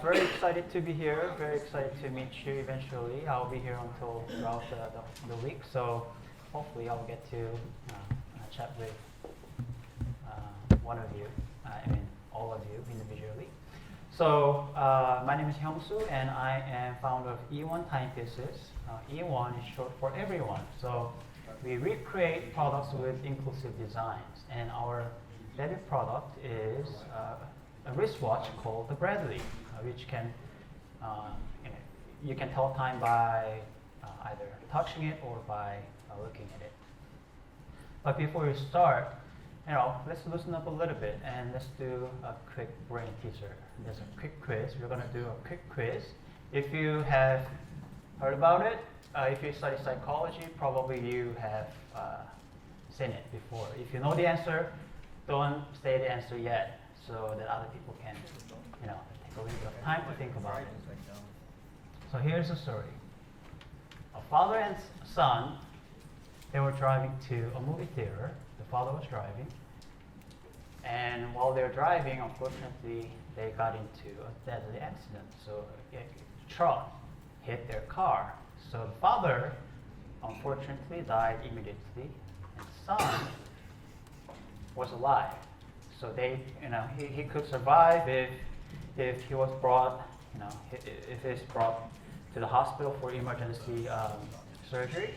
Very excited to be here. Very excited to meet you eventually. I'll be here until throughout the week, so hopefully I'll get to chat with one of you, all of you individually. So my name is Hyung-soo and I am founder of Eone Timepieces. Eone is short for everyone. So we recreate products with inclusive designs, and our debut product is a wristwatch called the Bradley, which can you can tell time by either touching it or by looking at it. But before we start, let's loosen up a little bit and let's do a quick brain teaser. There's a quick quiz. We're going to do a quick quiz. If you have heard about it, if you study psychology, probably you have seen it before. If you know the answer, don't say the answer yet, so that other people can, take a little bit of time to think about it. So here's the story. A father and son, they were driving to a movie theater. The father was driving, and while they were driving, unfortunately, they got into a deadly accident. So a truck hit their car. So the father, unfortunately, died immediately, and the son was alive. So he could survive if he was brought, if he's brought to the hospital for emergency surgery.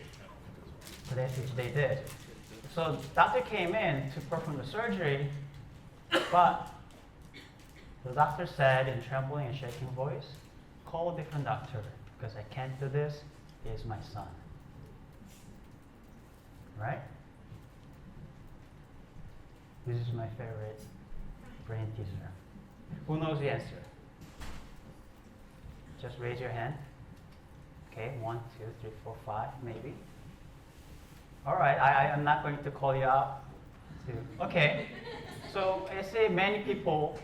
So that's what they did. So the doctor came in to perform the surgery, but the doctor said in trembling and shaking voice, "Call a different doctor because I can't do this. He is my son." Right? This is my favorite brain teaser. Who knows the answer? Just raise your hand. Okay, 1, 2, 3, 4, 5, maybe. All right, I am not going to call you out. Okay, so I say many people.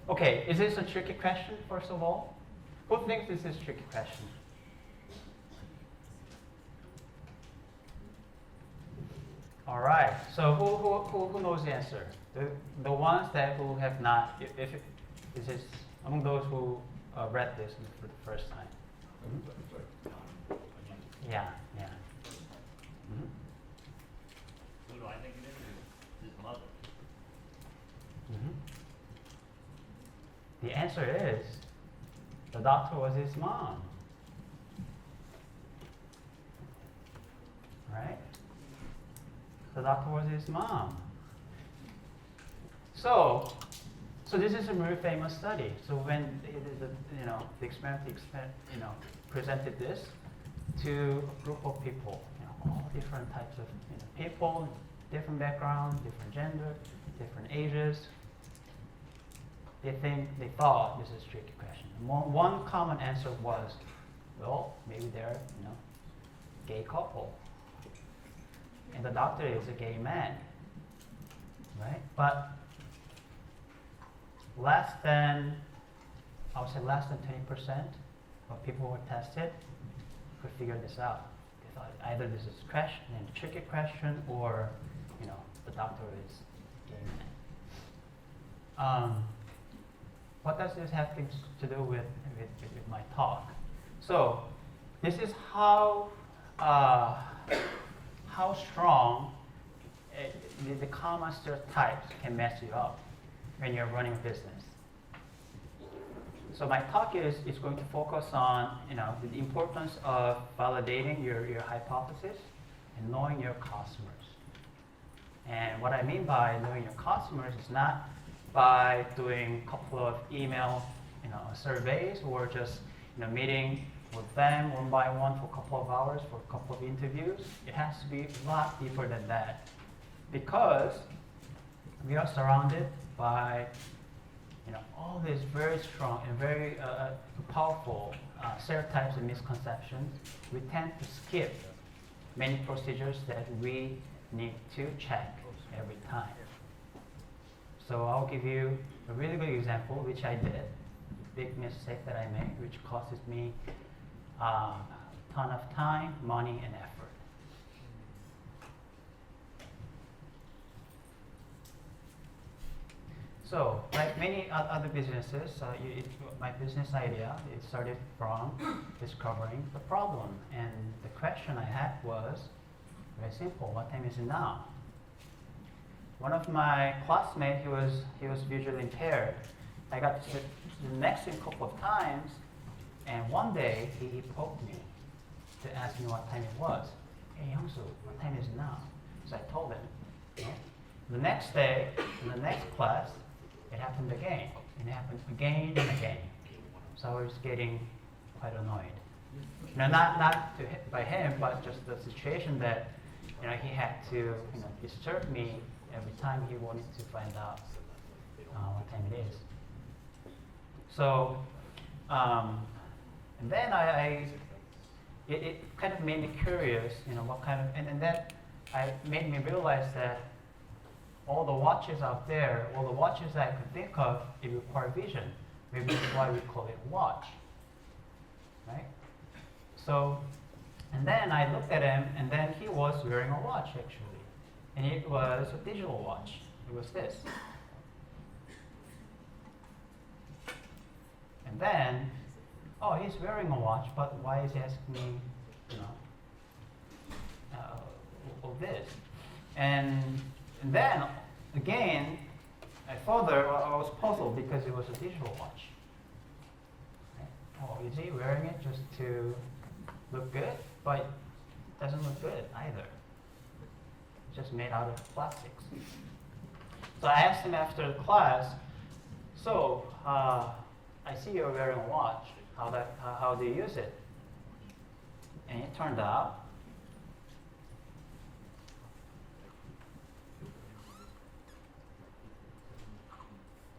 Okay, is this a tricky question, first of all? Who thinks this is a tricky question? All right. So who knows the answer? The ones who have not. If this is among those who read this for the first time. Mm-hmm. Yeah. Mm-hmm. Who do I think it is? His mother. Mm-hmm. The answer is the doctor was his mom. Right? The doctor was his mom. So this is a very famous study. So when the experiment presented this to a group of people, all different types of people, different backgrounds, different gender, different ages. They thought this is a tricky question. One common answer was, well, maybe they're gay couple. And the doctor is a gay man, right? But less than 20% of people who were tested could figure this out. They thought either this is a tricky question, or the doctor is a gay man. What does this have to do with my talk? So this is how strong the common stereotypes can mess you up when you're running a business. So my talk is going to focus on the importance of validating your hypothesis and knowing your customers. And what I mean by knowing your customers is not by doing a couple of email surveys or just meeting with them one by one for a couple of hours for a couple of interviews. It has to be a lot deeper than that, because we are surrounded by all these very strong and very powerful stereotypes and misconceptions. We tend to skip many procedures that we need to check every time. So I'll give you a really good example, which I did. Big mistake that I made, which causes me a ton of time, money, and effort. So, like many other businesses, my business idea, it started from discovering the problem. And the question I had was very simple: what time is it now? One of my classmates, he was visually impaired. I got to sit next to him a couple of times, and one day he poked me to ask me what time it was. Hey, Youngsu, what time is it now? So I told him. You know. The next day, in the next class, it happened again, and it happened again and again. So I was getting quite annoyed. Not by him, but just the situation that he had to disturb me every time he wanted to find out what time it is. So, and then it kind of made me curious, what kind of, and that made me realize that all the watches out there, all the watches that I could think of, it require vision. Maybe that's why we call it a watch, right? So, and then I looked at him, and then he was wearing a watch actually, and it was a digital watch. It was this. And then, oh, he's wearing a watch, but why is he asking me, this? And then, again, I was puzzled because it was a digital watch. Right? Oh, is he wearing it just to look good? But it doesn't look good either. It's just made out of plastics. So I asked him after the class, so, I see you're wearing a watch. How do you use it? And it turned out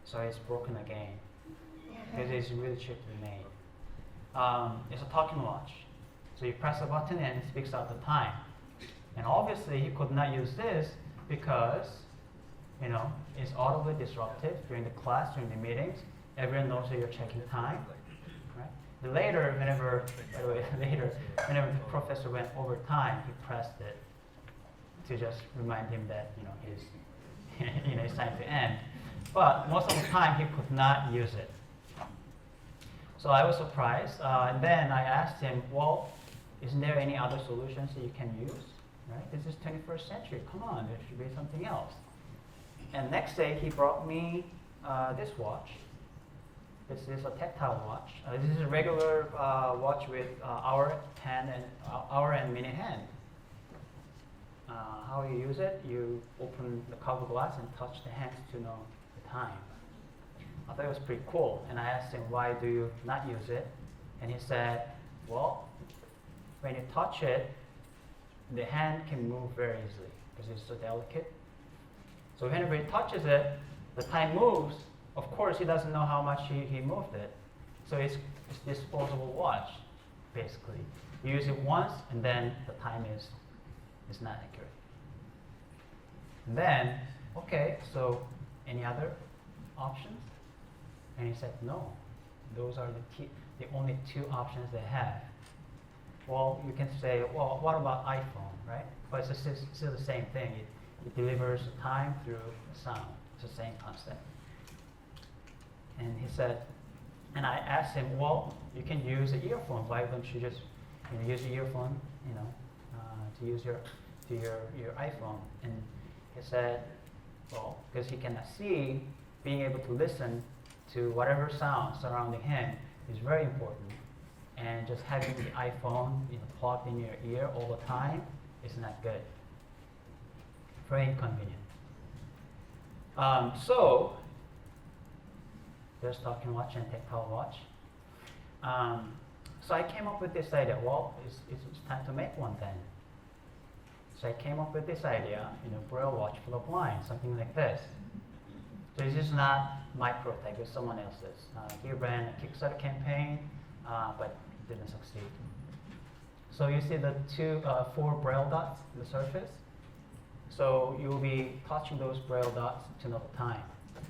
so it's broken again because it's really cheaply made. It's a talking watch. So you press a button and it speaks out the time. And obviously he could not use this because it's audibly disruptive during the class, during the meetings. Everyone knows that you're checking time. Right? Later, whenever the professor went over time, he pressed it to just remind him that it's time to end. But most of the time, he could not use it. So I was surprised, and then I asked him, well, isn't there any other solutions that you can use? Right? This is 21st century. Come on, there should be something else. And next day, he brought me this watch. This is a tactile watch. This is a regular watch with hour and minute hand. How you use it? You open the cover glass and touch the hands to know the time. I thought it was pretty cool, and I asked him, why do you not use it? And he said, well, when you touch it, the hand can move very easily because it's so delicate. So whenever he touches it, the time moves. Of course, he doesn't know how much he moved it. So it's disposable watch, basically. You use it once, and then the time is not accurate. And then, okay, so any other options? And he said, no. Those are the only two options they have. Well, you can say, well, what about iPhone, right? But it's still the same thing. It delivers time through sound. It's the same concept. And he said, and I asked him, well, you can use an earphone. Why don't you just use the earphone, to use your iPhone? And he said, well, because he cannot see, being able to listen to whatever sound surrounding him is very important. And just having the iPhone plugged in your ear all the time is not good. Very inconvenient. So there's talking watch and tactile watch. So I came up with this idea. Well, it's time to make one then. So I came up with this idea, Braille Watch for the blind, something like this. So this is not my prototype, it's someone else's. He ran a Kickstarter campaign, but didn't succeed. So you see the four Braille dots on the surface. So you'll be touching those Braille dots to know the time.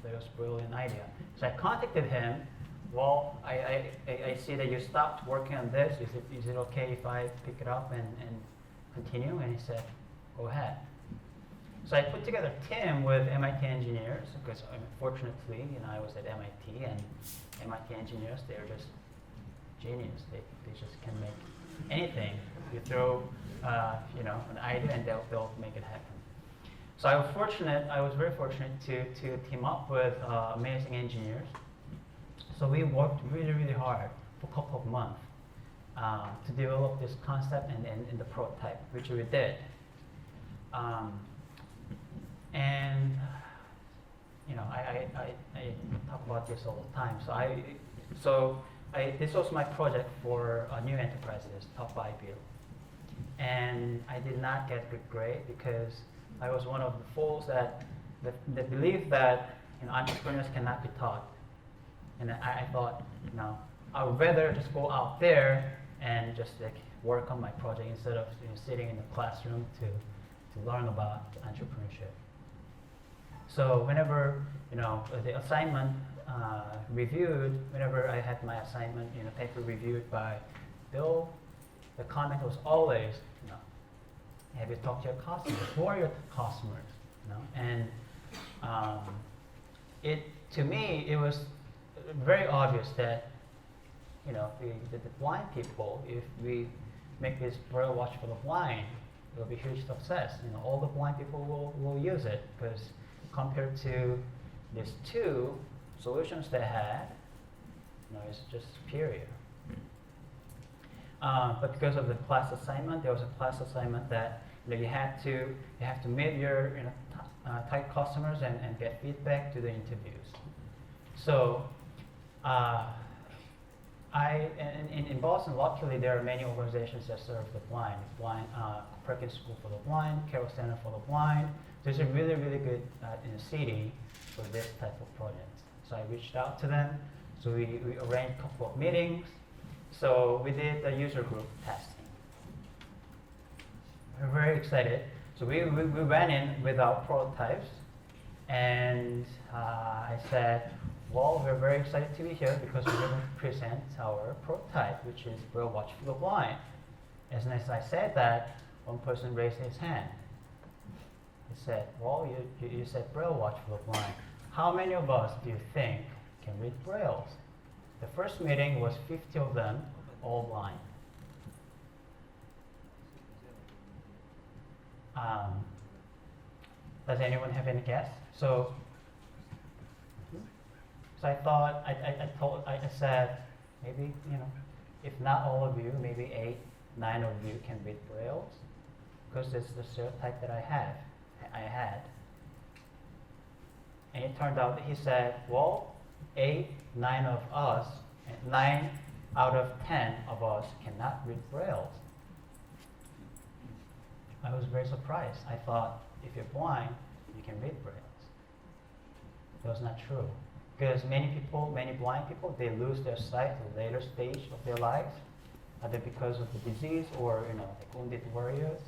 That was a brilliant idea. So I contacted him. Well, I see that you stopped working on this. Is it okay if I pick it up and continue? And he said, go ahead. So I put together a team with MIT engineers because fortunately, I was at MIT, and MIT engineers, they're just genius. They just can make anything. You throw, an idea, and they'll make it happen. So I was very fortunate to team up with amazing engineers. So we worked really, really hard for a couple of months to develop this concept and the prototype, which we did. And I talk about this all the time. This was my project for new enterprises, top 5 build. And I did not get good grade because I was one of the fools that believe that entrepreneurs cannot be taught. And I thought, I would rather just go out there and just work on my project instead of sitting in the classroom to learn about entrepreneurship. So whenever the assignment reviewed, whenever I had my assignment paper reviewed by Bill, the comment was always, have you talked to your customers? Who are your customers? And to me, it was very obvious that the blind people, if we make this Braille Watch for the blind, it will be a huge success. All the blind people will use it because compared to these two solutions they had, it's just superior. But because of the class assignment, there was a class assignment that you have to meet your type customers and get feedback to the interviews. So in Boston, luckily there are many organizations that serve the blind. Perkins School for the Blind, Carroll Center for the Blind. There's a really, really good in the city for this type of project. So I reached out to them. So we arranged a couple of meetings. So we did a user group testing. We're very excited. So we went in with our prototypes, and I said, well, we're very excited to be here because we're going to present our prototype, which is Braille Watch for the Blind. As soon as I said that, one person raised his hand. He said, well, you said Braille Watch for the Blind. How many of us do you think can read Braille? The first meeting was 50 of them, all blind. Does anyone have any guess? So I thought, I said, maybe, if not all of you, maybe 8, 9 of you can read Braille, because it's the stereotype that I had. And it turned out that he said, well, 8, 9 of us, 9 out of 10 of us cannot read Braille. I was very surprised. I thought, if you're blind, you can read Braille. That was not true. Because many blind people, they lose their sight at a later stage of their lives, either because of the disease or like wounded warriors.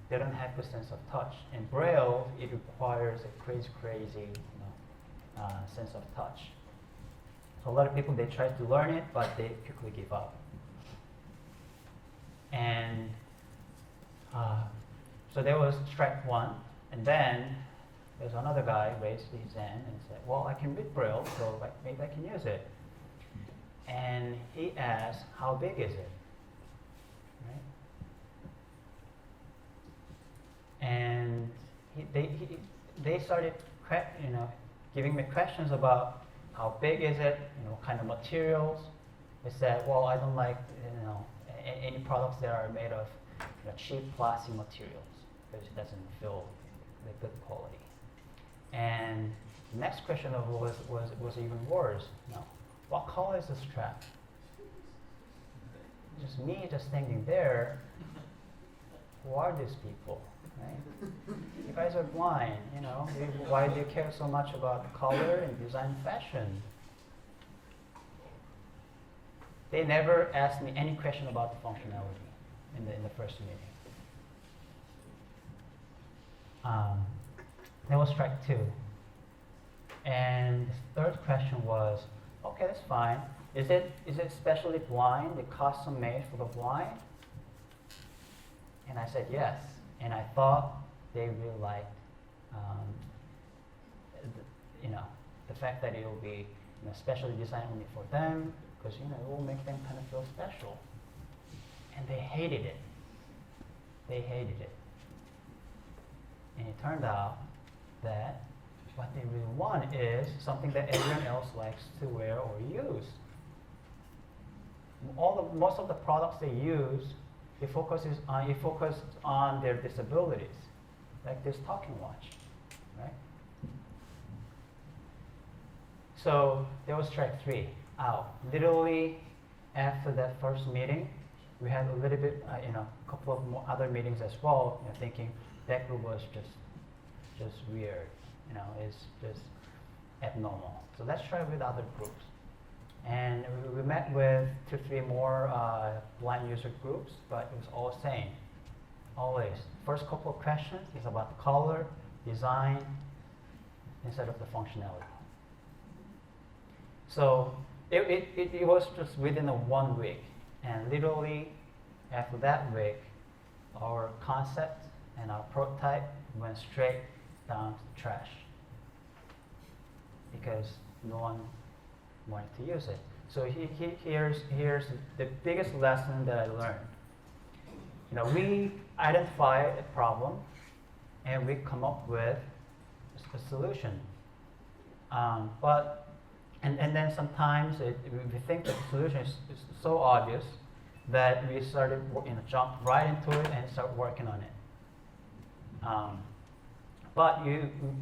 They don't have the sense of touch. And Braille, it requires a crazy sense of touch. So a lot of people, they try to learn it, but they quickly give up. And so there was strike one, and then there's another guy raised his hand and said, well, I can read Braille, so maybe I can use it. And he asked, how big is it? Right? And they started giving me questions about how big is it, what kind of materials. They said, well, I don't like any products that are made of cheap plastic materials because it doesn't feel like good quality. And the next question was even worse. What color is the strap? Just me standing there. Who are these people? Right? You guys are blind. Why do you care so much about color and design fashion? They never asked me any question about the functionality in the first meeting. That was strike two. And the third question was, okay, that's fine. Is it specially blind, the custom made for the blind? And I said yes. And I thought they really liked, the fact that it will be specially designed only for them, because it will make them kind of feel special. And they hated it. They hated it. And it turned out that what they really want is something that everyone else likes to wear or use. Most of the products they use, it focuses on their disabilities, like this talking watch, right? So that was track 3 out. Literally after that first meeting, we had a little bit, a couple of more other meetings as well, thinking that group was just weird, it's just abnormal. So let's try with other groups. And we met with 2-3 more blind user groups, but it was all the same. Always. First couple of questions is about the color, design, instead of the functionality. So it was just within 1 week. And literally after that week, our concept and our prototype went straight down to the trash, because no one wanted to use it. So here's the biggest lesson that I learned. We identify a problem and we come up with a solution. And then sometimes we think that the solution is so obvious that we started jump right into it and start working on it. But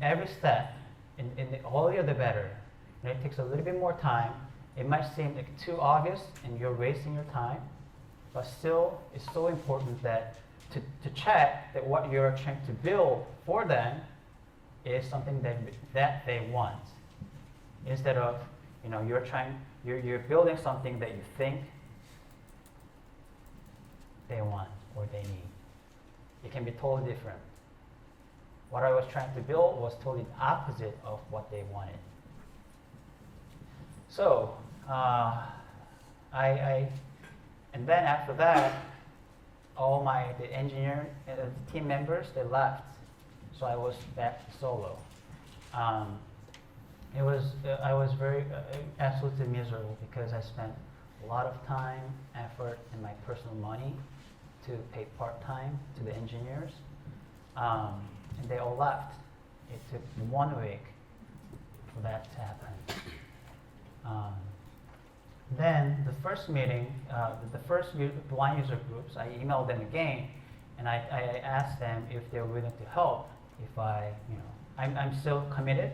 every step, in the earlier the better. It takes a little bit more time. It might seem like too obvious and you're wasting your time, but still it's so important that to check that what you're trying to build for them is something that they want. Instead of, you're building something that you think they want or they need. It can be totally different. What I was trying to build was totally the opposite of what they wanted. So, and then after that, all the engineer team members, they left. So I was back to solo. I was very absolutely miserable, because I spent a lot of time, effort, and my personal money to pay part-time to the engineers, and they all left. It took 1 week for that to happen. Then the first meeting, the first blind user groups, I emailed them again, and I asked them if they're willing to help. If I'm still committed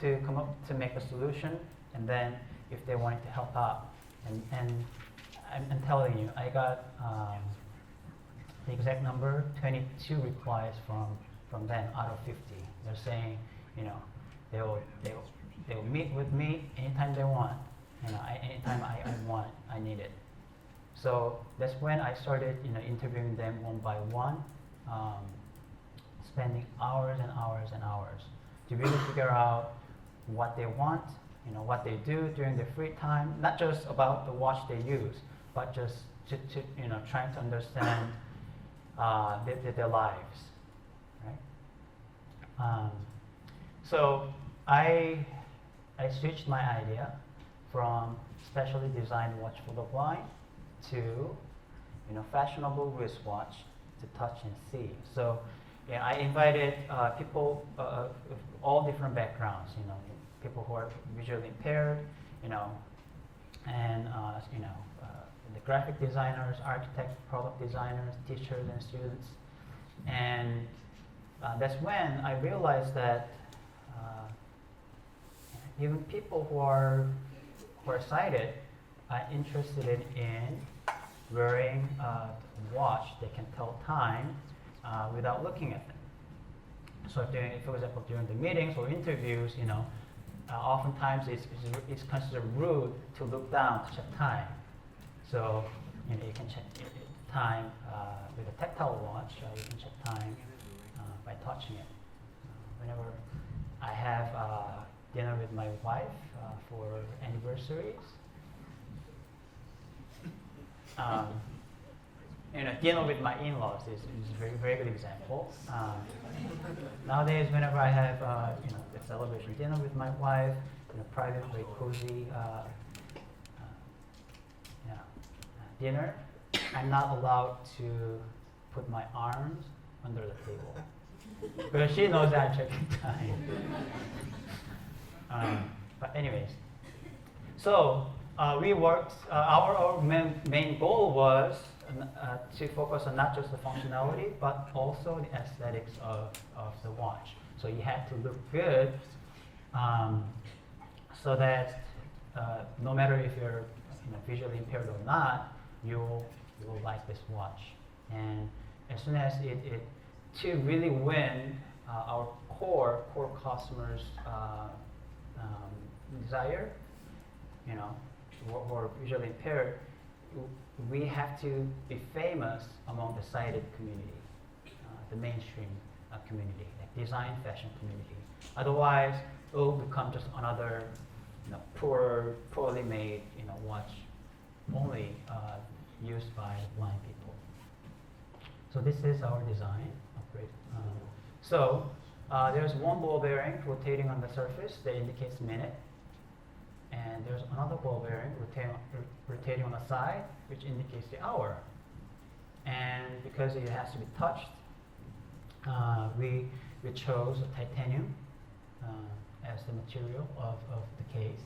to come up to make a solution, and then if they wanted to help out. And I'm telling you, I got the exact number, 22 replies from them out of 50. They're saying, they'll meet with me anytime they want. Anytime I want, I need it. So that's when I started, interviewing them one by one, spending hours and hours and hours to really figure out what they want, what they do during their free time. Not just about the watch they use, but just to trying to understand their lives, right? So I switched my idea from specially designed watch for the blind to fashionable wristwatch to touch and see. So I invited people of all different backgrounds, people who are visually impaired, and the graphic designers, architects, product designers, teachers and students. And that's when I realized that even people who are sighted are interested in wearing a watch that can tell time without looking at them. So for example, during the meetings or interviews, oftentimes it's considered rude to look down to check time. So you can check time with a tactile watch. You can check time by touching it. Whenever I have dinner with my wife for anniversaries, dinner with my in-laws is a very, very good example. Nowadays, whenever I have a celebration dinner with my wife, private, very cozy dinner, I'm not allowed to put my arms under the table because she knows that I'm checking time. But anyways, so we worked. Our main goal was to focus on not just the functionality, but also the aesthetics of the watch. So you had to look good, so that no matter if you're visually impaired or not, you'll like this watch. And as soon as to really win our core customers' desire, who are visually impaired, we have to be famous among the sighted community, the mainstream community, like design fashion community. Otherwise, it will become just another poorly made watch only used by blind people. So this is our design upgrade. There's one ball bearing rotating on the surface that indicates minute, and there's another ball bearing rotating on the side, which indicates the hour. And because it has to be touched, we chose titanium as the material of the case.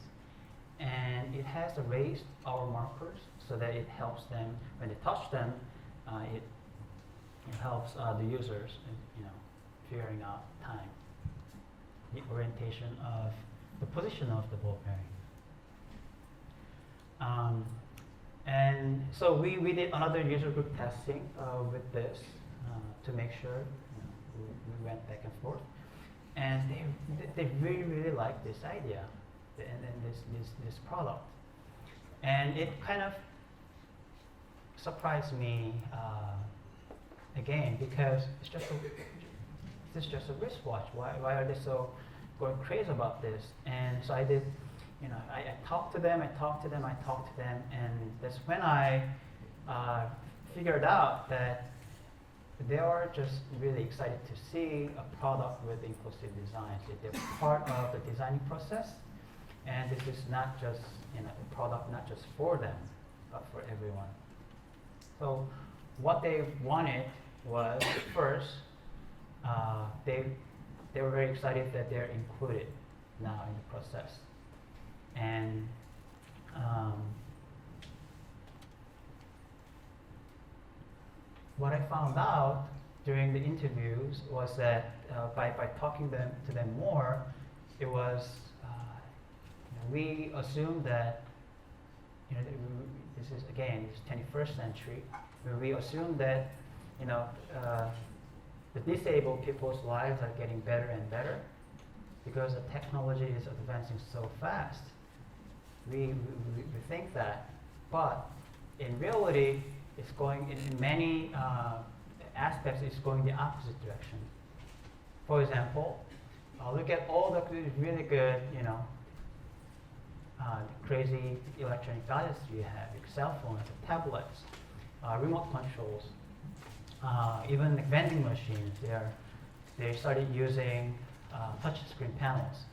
And it has raised hour markers so that it helps them, when they touch them, it helps the users figuring out time, the orientation of the position of the ball bearing. And so we did another user group testing with this to make sure we went back and forth, and they really liked this idea and this product, and it kind of surprised me again, because it's just a wristwatch. Why are they so going crazy about this? And so I did. I talked to them, and that's when I figured out that they are just really excited to see a product with inclusive designs. They're part of the designing process, and this is not just a product not just for them, but for everyone. So what they wanted was, first, they were very excited that they're included now in the process. And what I found out during the interviews was that by talking to them more, it was we assumed that this is 21st century. We assumed that the disabled people's lives are getting better and better because the technology is advancing so fast. We think that, but in reality, it's going in many aspects. It's going the opposite direction. For example, look at all the really good, crazy electronic gadgets you have, like cell phones, tablets, remote controls, even the vending machines. They started using touch screen panels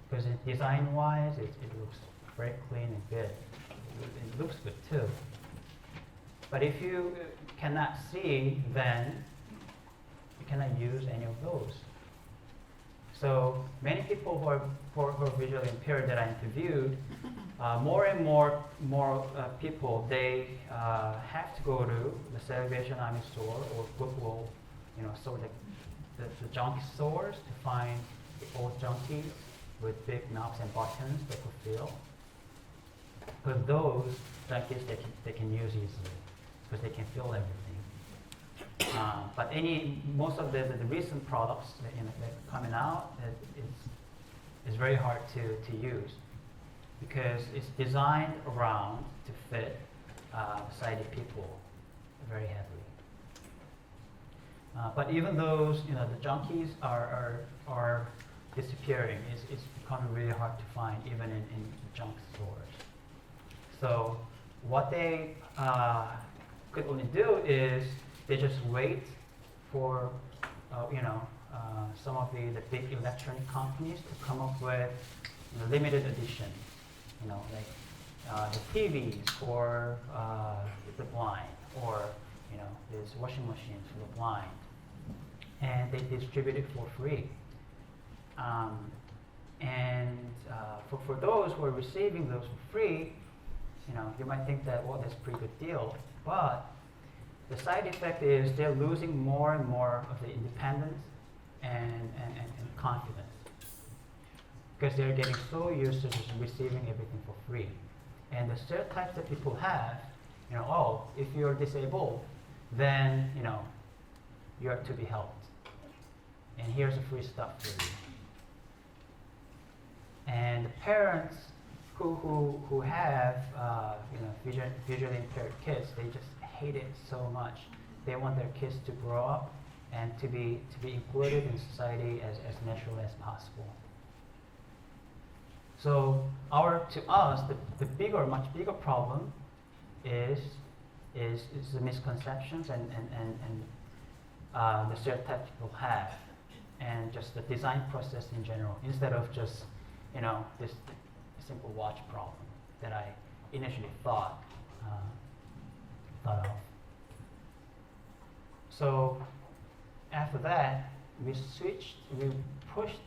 because design-wise, it looks very clean and good. It looks good too. But if you cannot see, then you cannot use any of those. So many people who are visually impaired that I interviewed, more and more people, they have to go to the Salvation Army store or Goodwill, so the junk stores to find the old junkies with big knobs and buttons they could feel. Because those junkies they can use easily because they can feel everything. But most of the recent products that are coming out, is very hard to use because it's designed around to fit sighted people very heavily. But even those, the junkies are disappearing. It's becoming really hard to find even in junk stores. So what they could only do is they just wait for some of the big electronic companies to come up with limited edition, like the TVs for the blind, or these washing machines for the blind, and they distribute it for free. And for those who are receiving those for free, you might think that, well, that's a pretty good deal, but the side effect is they're losing more and more of the independence and confidence, because they're getting so used to just receiving everything for free. And the stereotypes that people have, oh, if you're disabled, then you are to be helped, and here's the free stuff for you. And the parents who have visually impaired kids, they just hate it so much. They want their kids to grow up and to be included in society as naturally as possible. So to us, the much bigger problem is the misconceptions and the stereotypes people have, and just the design process in general, instead of just this simple watch problem that I initially thought of. So after that, we pushed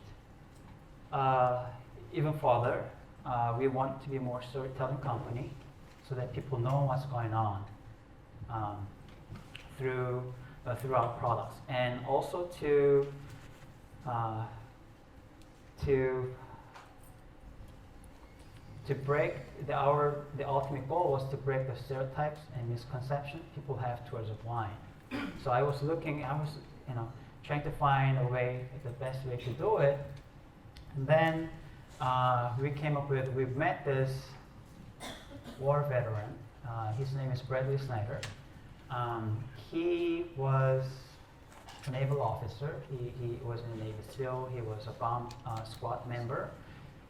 even further. We want to be more storytelling company, so that people know what's going on through our products, and also to break the ultimate goal was to break the stereotypes and misconceptions people have towards the blind. So I was trying to find the best way to do it. And then we met this war veteran. His name is Bradley Snyder. He was a naval officer. He was in the Navy SEAL. He was a bomb squad member.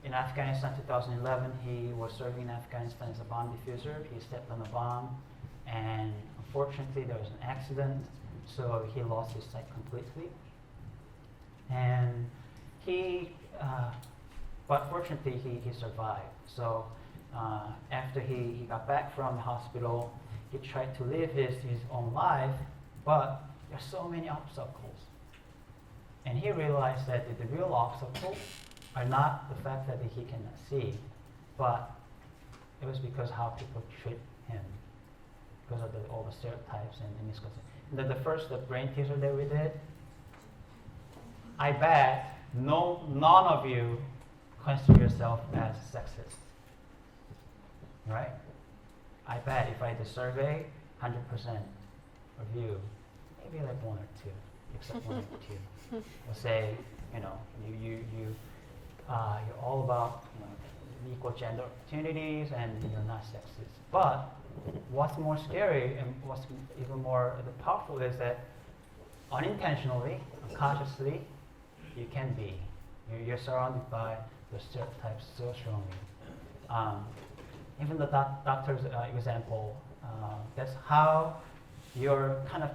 In Afghanistan 2011, he was serving in Afghanistan as a bomb diffuser. He stepped on a bomb, and unfortunately there was an accident, so he lost his sight completely. And but fortunately he survived. So after he got back from the hospital, he tried to live his own life, but there's so many obstacles. And he realized that the real obstacles are not the fact that he cannot see, but it was because how people treat him, because of all the stereotypes and misconceptions. The brain teaser that we did, I bet none of you consider yourself as sexist, right? I bet if I did a survey, 100% of you, maybe like one or two, except one or two, will say, you're all about equal gender opportunities and you're not sexist. But what's more scary and what's even more powerful is that unintentionally, unconsciously, you can be. You're surrounded by the stereotypes so strongly. Even the doctor's example, that's how you're kind of,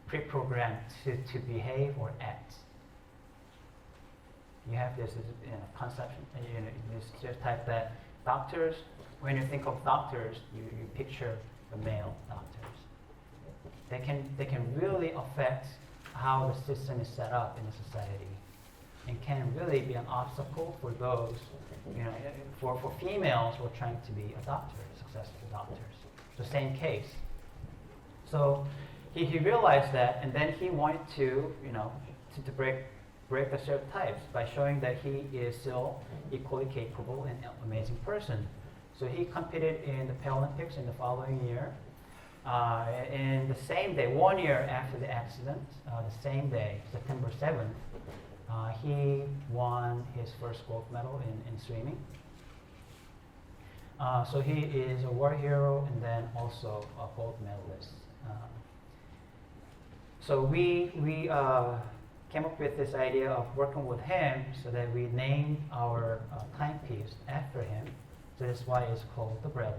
pre-programmed to behave or act. You have this conception, this stereotype that doctors, when you think of doctors, you picture the male doctors. They can really affect how the system is set up in a society, and can really be an obstacle for those, for females who are trying to be a doctor, successful doctors. The same case. So he realized that, and then he wanted to break the stereotypes by showing that he is still equally capable and amazing person. So he competed in the Paralympics in the following year. In the same day, 1 year after the accident, the same day, September 7th, he won his first gold medal in swimming. So he is a war hero and then also a gold medalist. So we came up with this idea of working with him, so that we named our timepiece after him. So that's why it's called the Braille.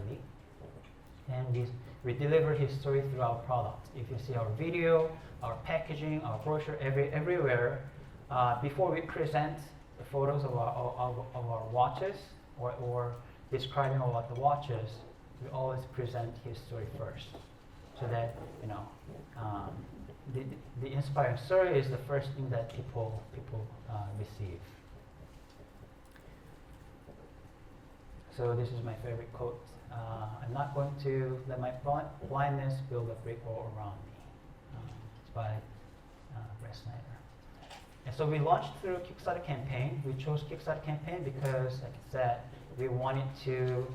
and we deliver his story through our product. If you see our video, our packaging, our brochure, everywhere, before we present the photos of our watches or describing about the watches, we always present his story first, so that the inspiring story is the first thing that people receive. So this is my favorite quote. I'm not going to let my blindness build a brick wall around me. It's by Brett Snyder. And so we launched through a Kickstarter campaign. We chose Kickstarter campaign because, like I said, we wanted to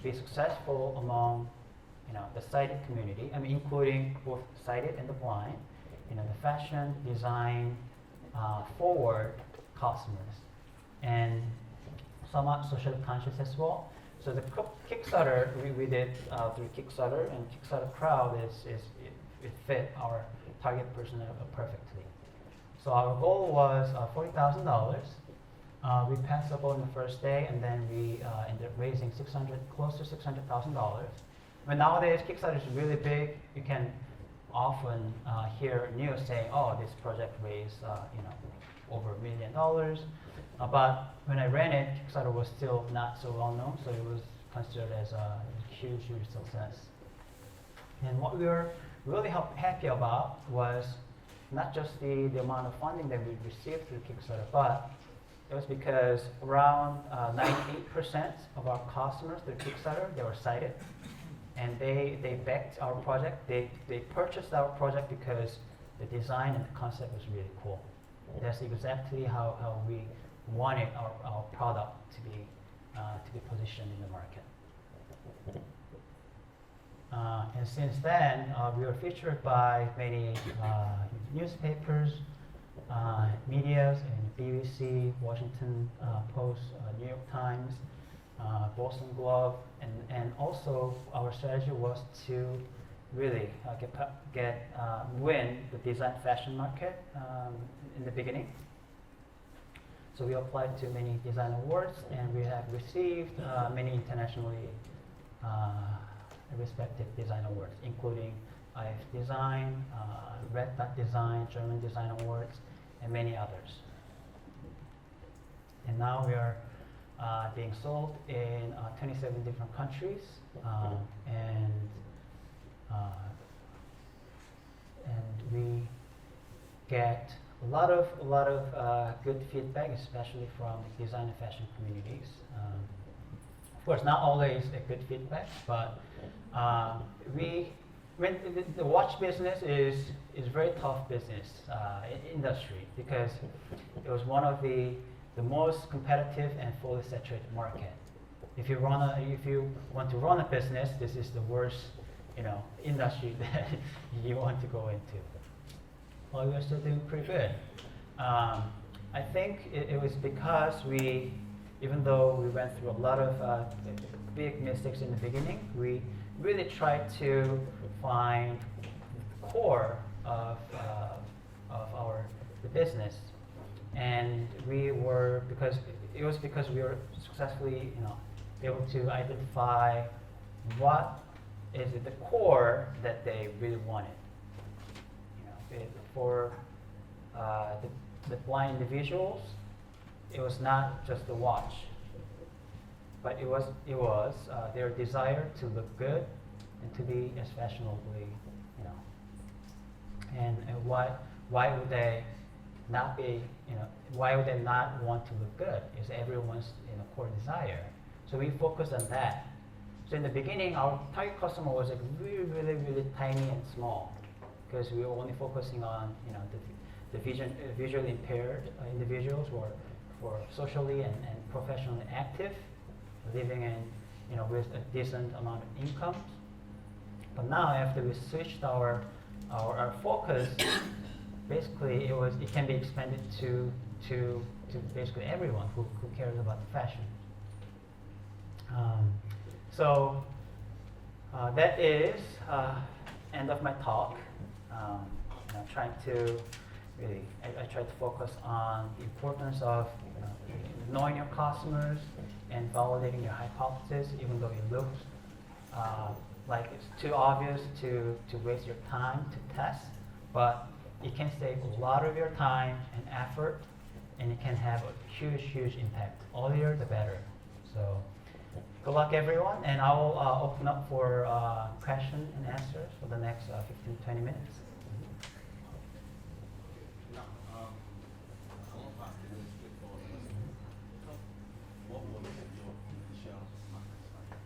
be successful among the sighted community. I mean, including both sighted and the blind. The fashion, design, forward customers, and somewhat socially conscious as well. So the Kickstarter we did through Kickstarter, and Kickstarter crowd it fit our target persona perfectly. So our goal was $40,000. We passed the goal in the first day, and then we ended up raising close to $600,000. But nowadays Kickstarter is really big. You can often hear news saying, "Oh, this project raised over $1 million." But when I ran it, Kickstarter was still not so well known, so it was considered as a huge success. And what we were really happy about was not just the amount of funding that we received through Kickstarter, but it was because around 98% of our customers through Kickstarter, they were sighted. And they backed our project. They purchased our project because the design and the concept was really cool. That's exactly how we wanted our product to be positioned in the market. And since then, we were featured by many newspapers, medias, and BBC, Washington Post, New York Times, Boston Globe, and also our strategy was to really win the design fashion market in the beginning. So we applied to many design awards, and we have received many internationally respected design awards, including IF Design, Red Dot Design, German Design Awards, and many others. And now we are being sold in 27 different countries, and we get a lot of good feedback, especially from the design and fashion communities. Of course, not always a good feedback, but the watch business is very tough business industry, because it was one of the most competitive and fully saturated market. If you want to run a business, this is the worst industry that you want to go into. Well, we are still doing pretty good. I think it was because even though we went through a lot of big mistakes in the beginning, we really tried to find the core of the business, and because we were successfully able to identify what is at the core that they really wanted. For the blind individuals, it was not just the watch, but it was their desire to look good and to be as fashionably, And why would they not be, why would they not want to look good? Is everyone's core desire. So we focused on that. So in the beginning, our target customer was like really tiny and small, because we were only focusing on the visually impaired individuals who are socially and professionally active, living in with a decent amount of income. But now, after we switched our focus, basically it can be expanded to basically everyone who cares about the fashion. So that is end of my talk. Trying to really, I try to focus on the importance of knowing your customers and validating your hypothesis, even though it looks like it's too obvious to waste your time to test, but it can save a lot of your time and effort, and it can have a huge, huge impact. Earlier, the better. So, good luck, everyone, and I will open up for question and answers for the next 15 to 20 minutes. Now, I want to ask you this straightforward question. What was your initial market size?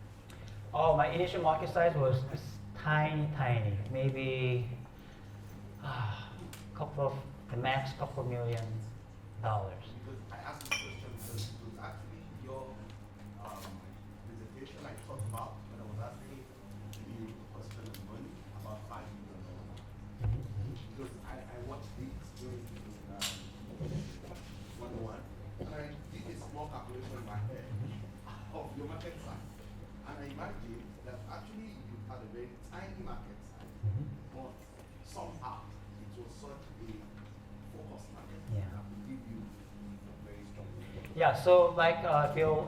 Oh, my initial market size was tiny, maybe the max couple $1 million. Because I asked this question because it was actually your presentation I talked about when I was asking you a question on money about $5 million. Because I watched the experience in 101, and I did a small calculation in my head of your market size. And I imagined that actually you had a very tiny market size, but somehow it was such a focused market Yeah. that would give you a very strong result. Yeah, so like Bill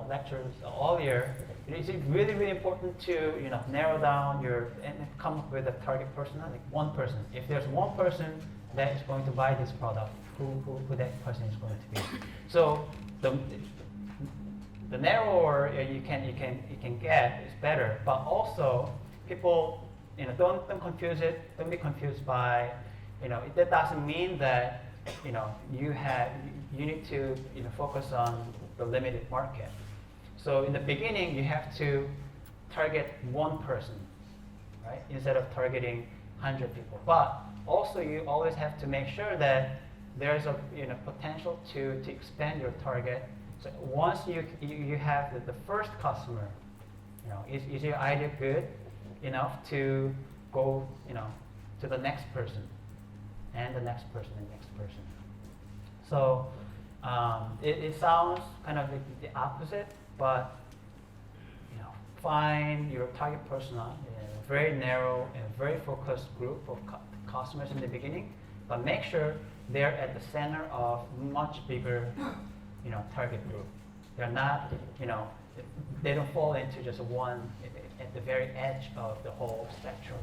lectures earlier, it is really, really important to narrow down and come up with a target person, like one person. If there's one person that is going to buy this product, who that person is going to be. So the narrower you can get is better, but also people don't confuse it. Don't be confused by that doesn't mean that you need to focus on the limited market. So in the beginning, you have to target one person, right? Instead of targeting 100 people. But also, you always have to make sure that there's a potential to expand your target. So once you have the first customer, is your idea good enough to go to the next person, and the next person, and next person. So it sounds kind of like the opposite, but find your target persona in a very narrow and very focused group of customers in the beginning, but make sure they're at the center of much bigger target group. They're not, they don't fall into just one at the very edge of the whole spectrum.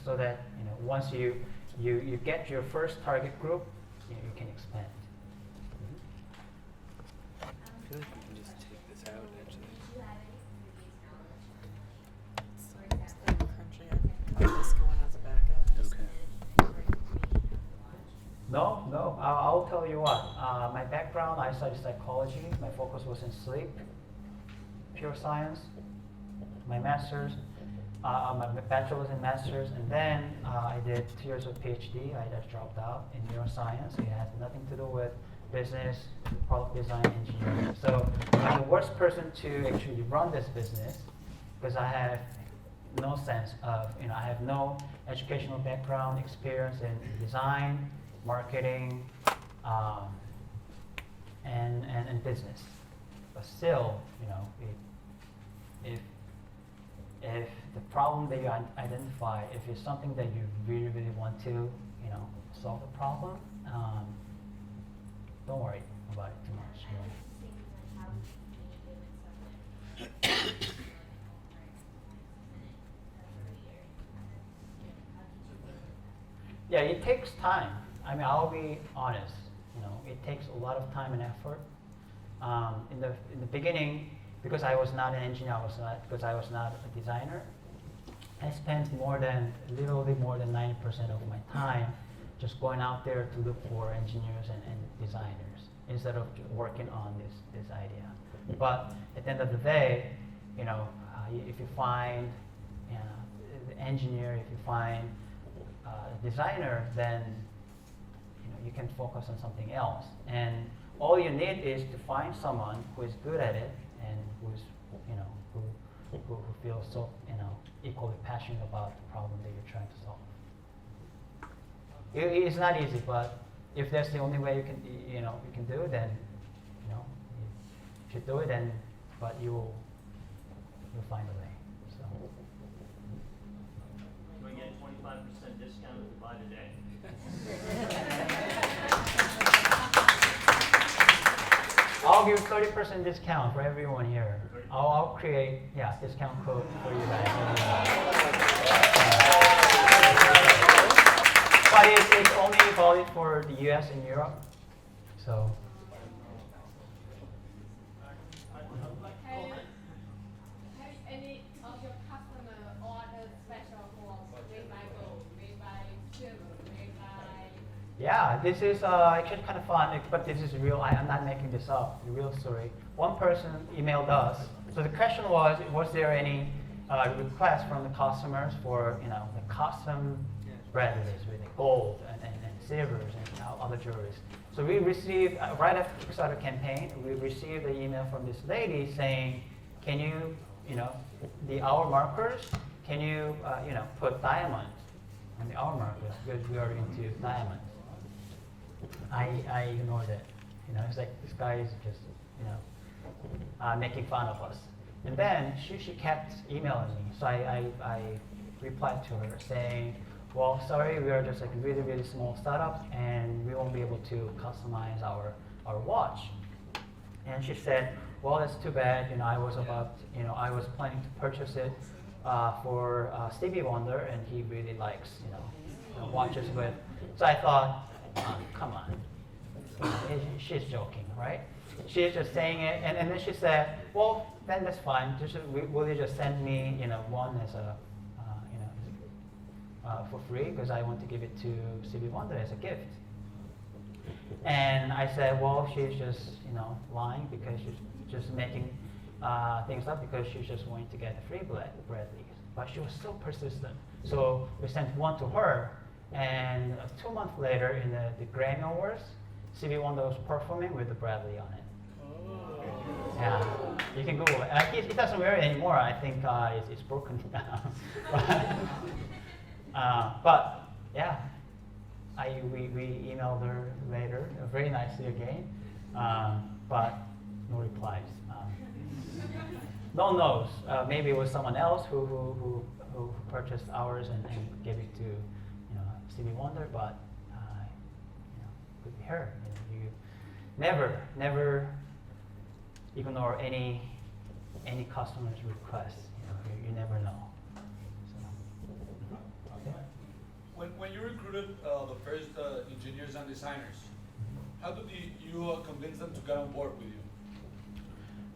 So that once you get your first target group, you can expand. I feel like we can just take this out actually. I'm crunching. I'll just go on as a backup. Okay. No, I'll tell you what. My background, I studied psychology. My focus was in sleep, pure science. My master's, my bachelor's and master's, and then I did 2 years of PhD. I just dropped out in neuroscience. It had nothing to do with business, product design, engineering. So I'm the worst person to actually run this business because I have no sense of, I have no educational background, experience in design, marketing, and business. But still, if the problem that you identify, if it's something that you really, really want to, solve the problem, don't worry about it too much. Yeah, it takes time. I mean, I'll be honest. It takes a lot of time and effort. In the beginning, because I was not an engineer, because I was not a designer, I spent literally more than 90% of my time just going out there to look for engineers and designers instead of working on this idea. But at the end of the day, if you find the engineer, if you find a designer, then you can focus on something else. And all you need is to find someone who is good at it and who's who feels so equally passionate about the problem that you're trying to solve. It's not easy, but if that's the only way you can do it, then you should do it. But you'll find a way. So. Do I get a 25% discount if we buy today? I'll give 30% discount for everyone here. I'll create, discount code for you guys. But it's only valid for the US and Europe. So. Have any of your customer order special for made by gold, made by silver, made by? Yeah, this is actually kind of fun, but this is real. I'm not making this up. The real story. One person emailed us. So the question was there any request from the customers for the custom bracelets with the gold and silvers and other jewelries? So we received right after the Kickstarter campaign, we received an email from this lady saying, can you, the hour markers, can you, put diamonds on the hour markers because we are into diamonds. I ignored it. It's like this guy is just, making fun of us. And then she kept emailing me. So I replied to her saying, well, sorry, we are just like a really, really small startup and we won't be able to customize our watch. And she said, well, that's too bad. I was planning to purchase it for Stevie Wonder, and he really likes, watches with. So I thought, come on, she's joking, right? She's just saying it, and then she said, well, then that's fine. Will you just send me, one as a, for free because I want to give it to Stevie Wonder as a gift. And I said, well, she's just, lying because she's just making things up because she's just wanting to get a free Bradley. But she was so persistent. So we sent one to her, and 2 months later in the Grammy Awards, Stevie Wonder was performing with the Bradley on it. Oh. Yeah, you can Google it. He doesn't wear it anymore. I think it's broken down. But yeah, we emailed her later, very nicely again, but no replies. No one knows. Maybe it was someone else who purchased ours and gave it to Stevie Wonder, but could be her. You never ignore any customer's request. You never know. When you recruited the first engineers and designers, how did you convince them to get on board with you?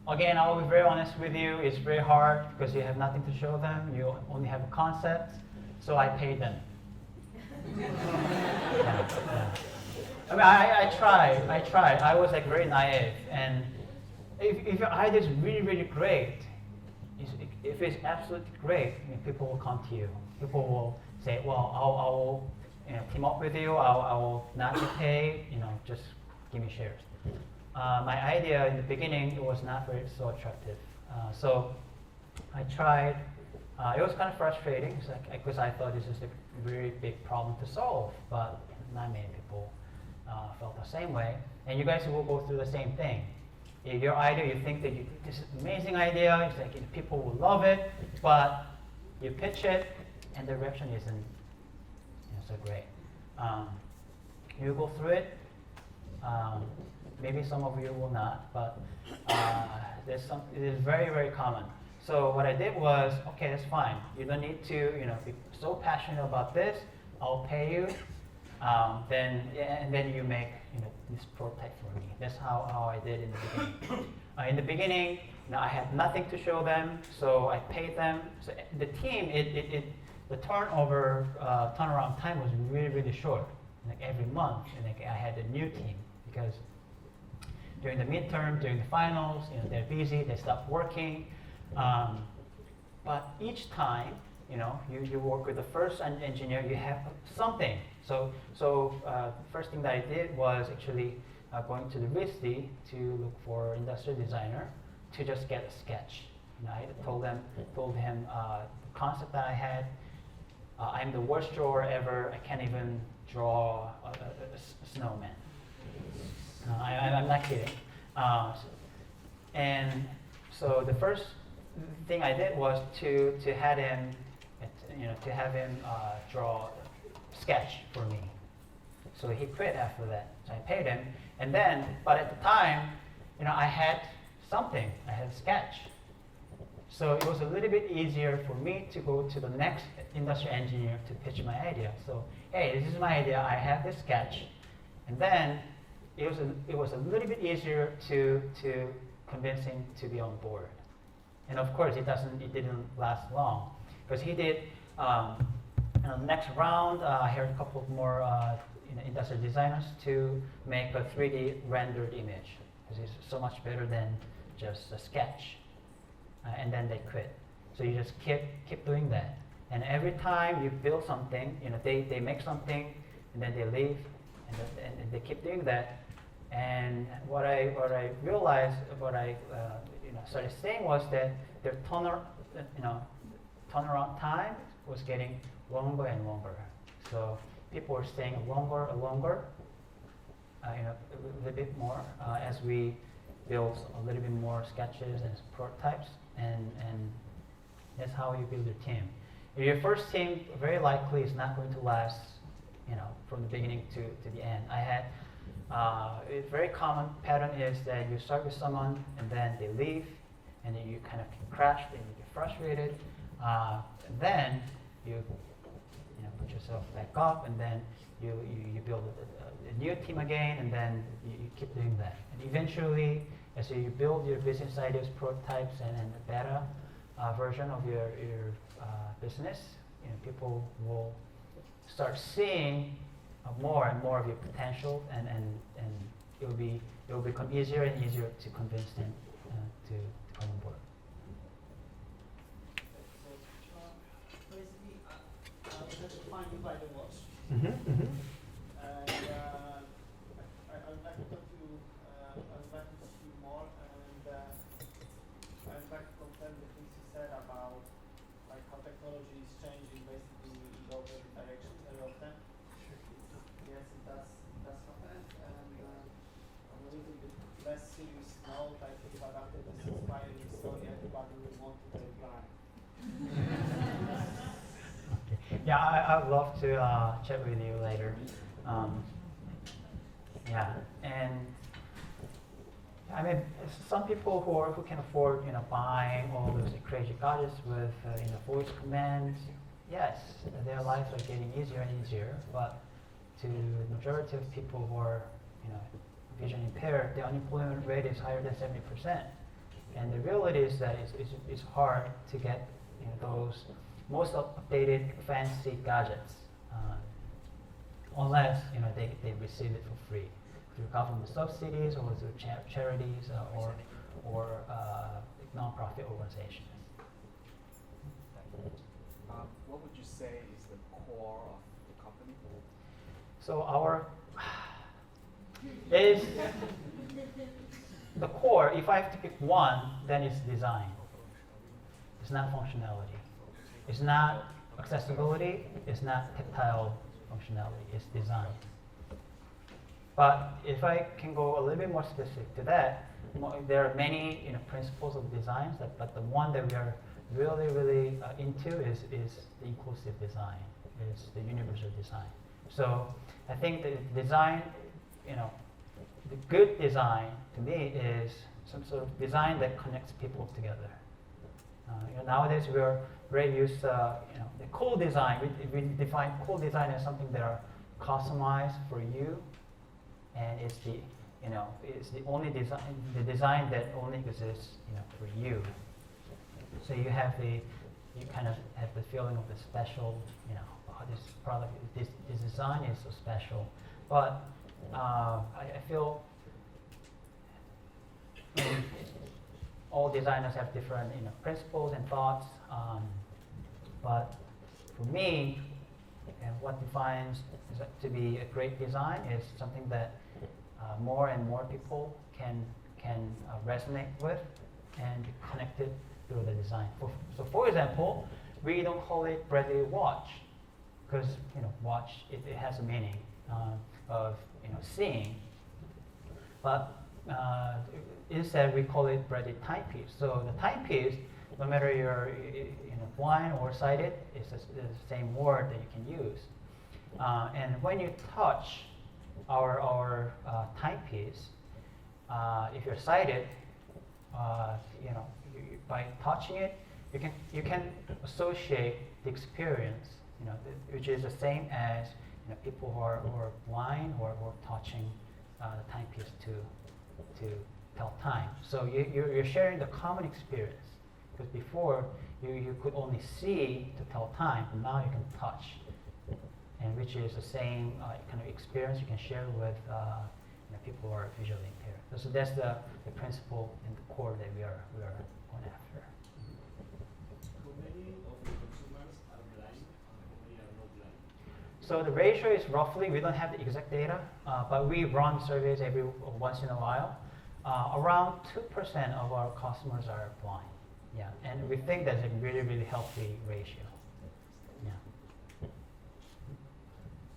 Again, I will be very honest with you. It's very hard because you have nothing to show them. You only have a concept. So I paid them. Yeah. I mean, I tried. I was like very naive. And if your idea is really, really great, if it's absolutely great, people will come to you. People will say, well, I'll team up with you. I will not get paid. Just give me shares. My idea in the beginning, it was not very so attractive. So I tried. It was kind of frustrating because I thought this is a very big problem to solve, but not many people felt the same way. And you guys will go through the same thing. If your idea, you think that this is an amazing idea, it's like people will love it, but you pitch it, and the reaction isn't so great. You go through it. Maybe some of you will not, but it is very, very common. So what I did was, okay, that's fine. You don't need to, be so passionate about this. I'll pay you. Then you make, this prototype for me. That's how I did in the beginning. In the beginning, I had nothing to show them, so I paid them. So the team, the turnaround time was really, really short. Like every month, and I had a new team because during the midterm, during the finals, they're busy, they stop working. But each time, you work with the first engineer, you have something. So first thing that I did was actually going to the RISD to look for industrial designer to just get a sketch. I told him the concept that I had. I'm the worst drawer ever. I can't even draw a snowman. I'm not kidding. And so the first thing I did was to have him, draw a sketch for me. So he quit after that. So I paid him, but at the time, I had something, I had a sketch. So it was a little bit easier for me to go to the next industrial engineer to pitch my idea. So, hey, this is my idea, I have this sketch. And then it was a little bit easier to convince him to be on board. And of course, it didn't last long, because he did, next round, I hired a couple of more industrial designers to make a 3D rendered image, because it's so much better than just a sketch. And then they quit. So you just keep doing that. And every time you build something, they make something, and then they leave, and they keep doing that. And what I realized, what I started saying was that their turnaround time was getting longer and longer. So people were staying longer and longer, a little bit more as we build a little bit more sketches and prototypes, and that's how you build your team. Your first team very likely is not going to last, from the beginning to the end. I had a very common pattern is that you start with someone and then they leave, and then you kind of get crashed and you get frustrated, and then you put yourself back up, and then you build a new team again, and then you keep doing that. And eventually, as you build your business ideas, prototypes, and a beta version of your business, people will start seeing more and more of your potential, and it will become easier and easier to convince them to come on board. So basically, we have to find you by the watch. Mm-hmm, mm-hmm. And I would like to talk to you, I would like to see more, and I would like to confirm the things you said about how technology is changing basically in the opposite direction very often. Yes, it does happen, and on a little bit less serious note, I think about after this inspiring story, everybody will want to take Blind. Yeah, I would love to chat with you later. Yeah, and I mean, some people who can afford, buying all those crazy gadgets with, voice commands. Yes, their lives are getting easier and easier. But to the majority of people who are, vision impaired, the unemployment rate is higher than 70%. And the reality is that it's hard to get, those most updated fancy gadgets, unless they receive it for free through government subsidies or through charities or non-profit organizations. What would you say is the core of the company? So is the core. If I have to pick one, then it's design. It's not functionality. It's not accessibility. It's not tactile functionality. It's design. But if I can go a little bit more specific to that, there are many principles of designs, but the one that we are really into is the inclusive design, is the universal design. So I think the design, the good design to me is some sort of design that connects people together. Nowadays we're very used to, the cool design. We define cool design as something that are customized for you, and it's the only design that only exists, for you. So you kind of have the feeling of the special, this product, this design is so special. But I feel all designers have different principles and thoughts. But for me, what defines to be a great design is something that more and more people can resonate with and be connected through the design. So for example, we don't call it Braille Watch, because watch, it has a meaning of seeing, but instead we call it Braille Timepiece. So the timepiece, no matter you're blind or sighted, it's the same word that you can use. And when you touch our timepiece, if you're sighted, you know, by touching it, you can associate the experience, you know, which is the same as, you know, people who are blind or touching the timepiece to tell time. So you're sharing the common experience, because before you could only see to tell time, but now you can touch, and which is the same kind of experience you can share with you know, people who are visually impaired. So that's the principle in the core that we are going after. How many of the consumers are blind and how many are not blind? So the ratio is roughly, we don't have the exact data, but we run surveys every once in a while. Around 2% of our customers are blind. Yeah, and we think that's a really, really healthy ratio. Yeah.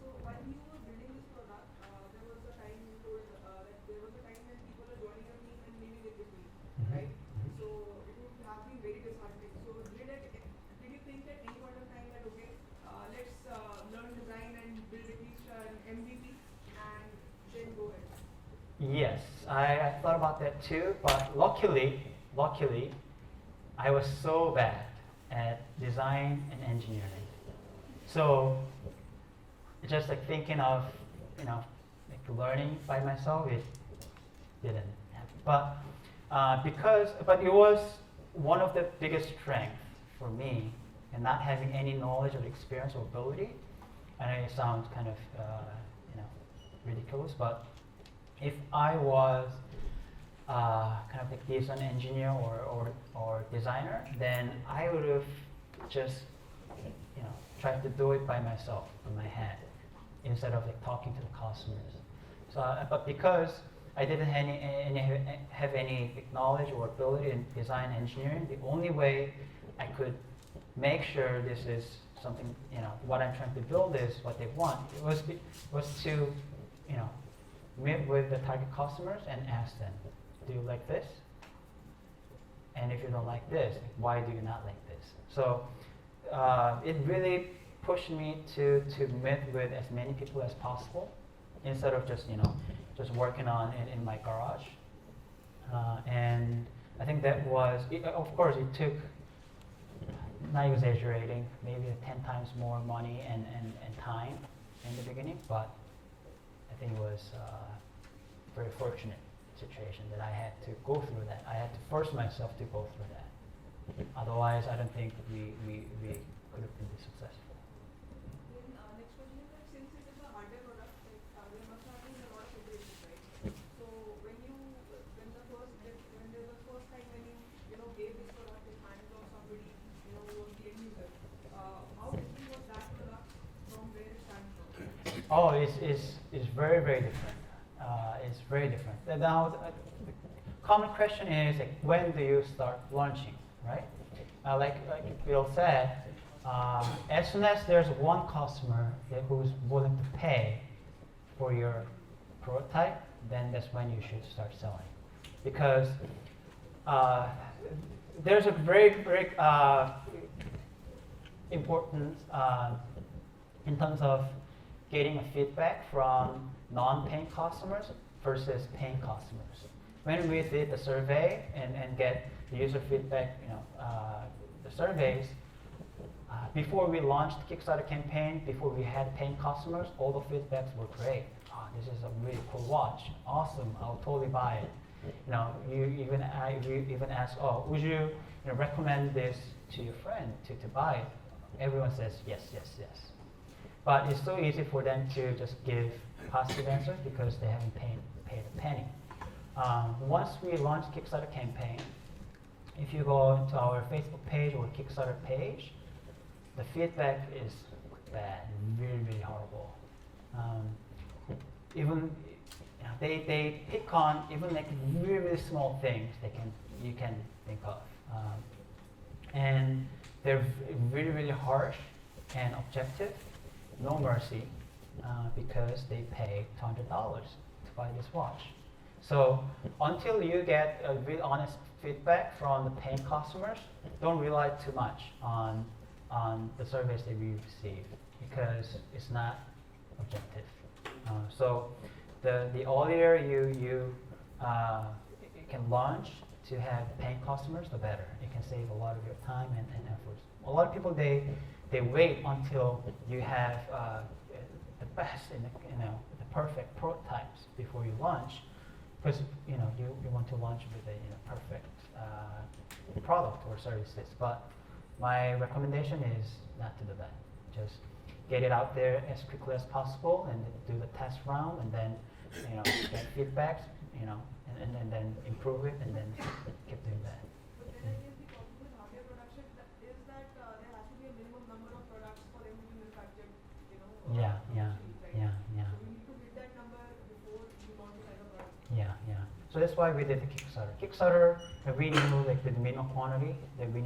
So while you were building this product, there was a time you told that there was a time when people are joining your team and leaving in between, right? So it would have been very disheartening. So did you think at any point of time that okay, let's learn design and build at least an MVP and then go ahead? Yes, I thought about that too, but luckily, I was so bad at design and engineering. So just like thinking of, you know, like learning by myself, it didn't happen. But it was one of the biggest strengths for me in not having any knowledge or experience or ability. And it sounds kind of, you know, ridiculous, but if I was kind of like design engineer or designer, then I would have just, you know, tried to do it by myself in my head instead of like talking to the customers. So, but because I didn't have any knowledge or ability in design engineering, the only way I could make sure this is something, you know, what I'm trying to build is what they want. It was to, you know, meet with the target customers and ask them, do you like this? And if you don't like this, why do you not like this? So it really pushed me to meet with as many people as possible instead of just, you know, just working on it in my garage. And I think that was, of course, it took, not exaggerating, maybe 10 times more money and time in the beginning, but I think it was a very fortunate situation that I had to go through that. I had to force myself to go through that. Otherwise, I don't think we could have been successful. Then next question is that since it is a hardware product, like, there must have been a lot of iterations, right? So when there's the first time when you know gave this product in hands of somebody, you know, who was the end user, how different was that product from where it stands from? Oh, it's very, very different. It's very different. Now, the common question is, like, when do you start launching, right? Like Bill said, as soon as there's one customer who's willing to pay for your prototype, then that's when you should start selling. Because there's a very, very important in terms of getting a feedback from non-paying customers versus paying customers. When we did the survey and get the user feedback, you know, the surveys, before we launched the Kickstarter campaign, before we had paying customers, all the feedbacks were great. Oh, this is a really cool watch, awesome, I'll totally buy it. You know, you even ask, oh, would you know, recommend this to your friend to buy it? Everyone says yes, yes, yes. But it's so easy for them to just give positive answers because they haven't paid a penny. Once we launched Kickstarter campaign, if you go into our Facebook page or Kickstarter page, the feedback is bad, really, really horrible. Even you know, they pick on even like really, really small things you can think of, and they're really, really harsh and objective. No mercy, because they pay $200 to buy this watch. So until you get a real honest feedback from the paying customers, don't rely too much on the surveys that we receive because it's not objective. So the earlier you it can launch to have paying customers, the better. It can save a lot of your time and efforts. A lot of people, they wait until you have the best, the perfect prototypes before you launch, because you want to launch with a perfect product or services. But my recommendation is not to do that. Just get it out there as quickly as possible and do the test round, and then get feedbacks, and then improve it, and then keep doing that. But then I guess the problem with hardware production is that there has to be a minimum number of products for them to be manufactured, Yeah. commercially, right? So you need to hit that number before you launch a type of product. Yeah. So that's why we did the Kickstarter. Kickstarter, we knew like the minimum quantity that we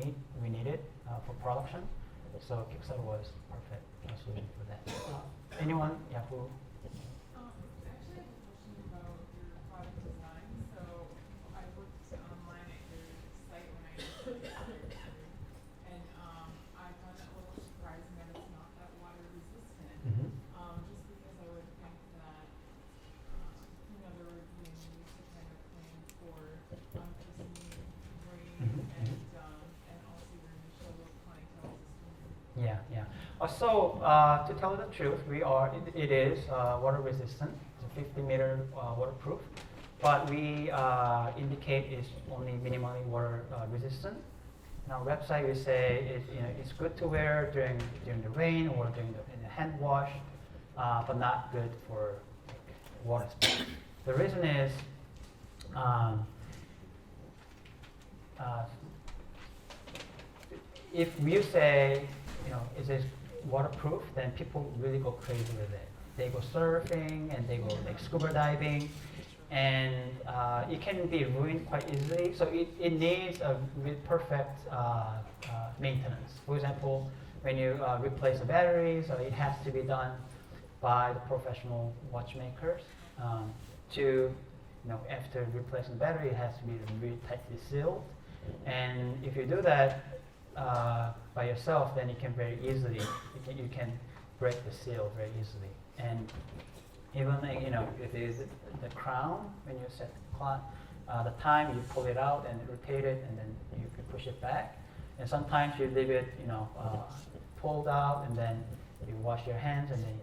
needed for production. So Kickstarter was perfect solution for that. Anyone? Yeah. Who? Actually, I have a question about your product design. So I looked online at your site when I was and I found it a little surprising that it's not that water resistant. Just because I would think that there would be a need to kind of plan for unforeseen rain and also your initial clientele system. Yeah. So to tell you the truth, it is water resistant. It's a 50-meter waterproof, but we indicate it's only minimally water resistant. On our website, we say it's good to wear during the rain or during the hand wash, but not good for water sports. The reason is if you say, is this waterproof, then people really go crazy with it. They go surfing and they go like scuba diving, and it can be ruined quite easily. So it needs a perfect maintenance. For example, when you replace the batteries, it has to be done by the professional watchmakers. After replacing the battery, it has to be really tightly sealed. And if you do that by yourself, then you can very easily, you can break the seal very easily. And even if it is the crown, when you set the clock, the time, you pull it out and rotate it, and then you can push it back. And sometimes you leave it, pulled out, and then you wash your hands, and then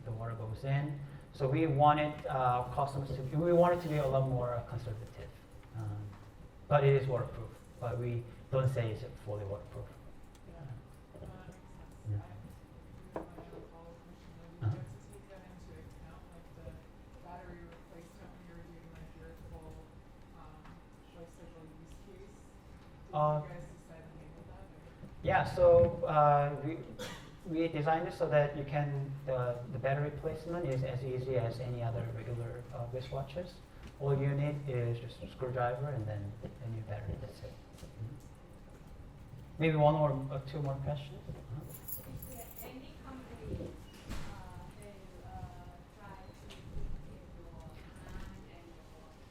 the water goes in. So we wanted customers we want it to be a lot more conservative, but it is waterproof. But we don't say it's fully waterproof. Yeah. That makes sense. I have a follow-up question. Do you have to take that into account, like the battery replacement when you're doing like your full life cycle use case? Did you guys decide to handle that? Yeah, so we designed it so that you can the battery replacement is as easy as any other regular wristwatches. All you need is just a screwdriver and then a new battery. That's it. Maybe one or two more questions. Yeah, any company will try to get your hand and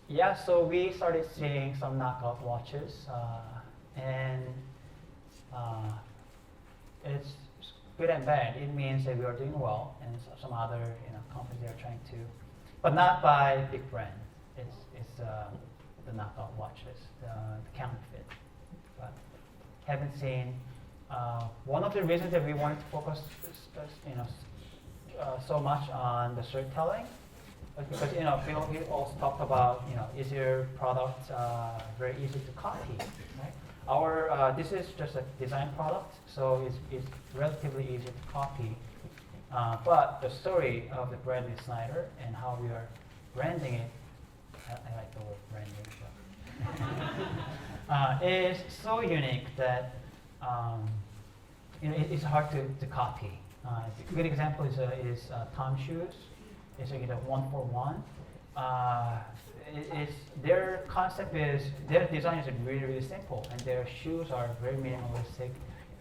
your Yeah, so we started seeing some knockoff watches, and it's good and bad. It means that we are doing well, and some other companies are trying to, but not by big brand. It's the knockoff watches, the counterfeit. But haven't seen. One of the reasons that we wanted to focus, so much on the storytelling, was because we also talked about is your product very easy to copy, right? Our this is just a design product, so it's relatively easy to copy. But the story of the Bradley Snyder and how we are branding it, I like the word branding, is so unique that it's hard to copy. A good example is Tom shoes. It's like a 1-for-1. Their concept is their design is really, really simple, and their shoes are very minimalistic,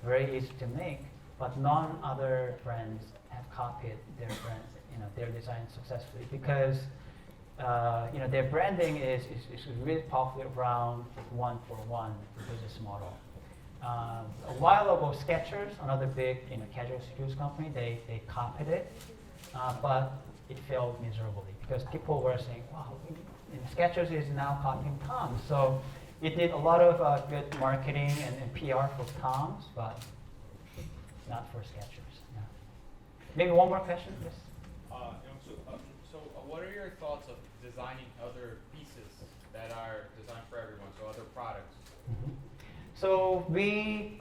very easy to make. But none other brands have copied their design successfully because their branding is really popular around 1-for-1 business model. A while ago, Skechers, another big casual shoes company, they copied it, but it failed miserably because people were saying, "Wow, Skechers is now copying Tom's. So it did a lot of good marketing and PR for Tom's, but not for Skechers. Yeah. Maybe one more question, yes? What are your thoughts of designing other pieces that are designed for everyone, so other products? Mhm. So we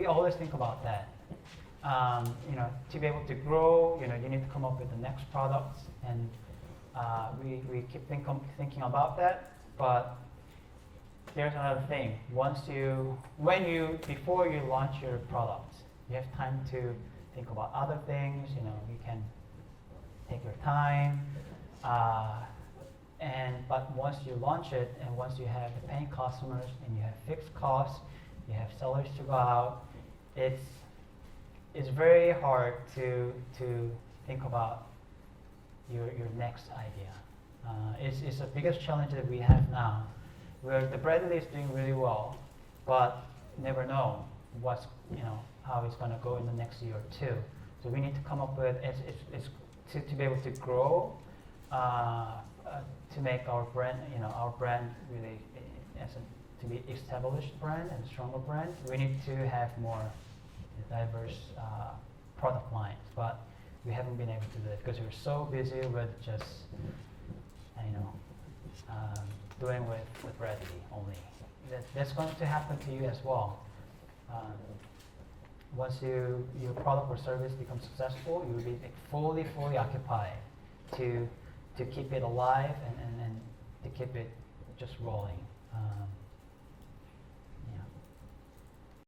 always think about that. To be able to grow, you need to come up with the next products, and we keep thinking about that. But there's another thing. Before you launch your product, you have time to think about other things. You can take your time. But once you launch it, and once you have the paying customers, and you have fixed costs, you have sellers to go out, it's very hard to think about your next idea. It's the biggest challenge that we have now, where the Bradley is doing really well, but never know how it's going to go in the next year or two. So we need to come up with to be able to grow, to make our brand really to be established brand and stronger brand. We need to have more diverse product lines, but we haven't been able to do it because we're so busy with just doing with Bradley only. That's going to happen to you as well. Once your product or service becomes successful, you will be fully occupied to keep it alive and to keep it just rolling.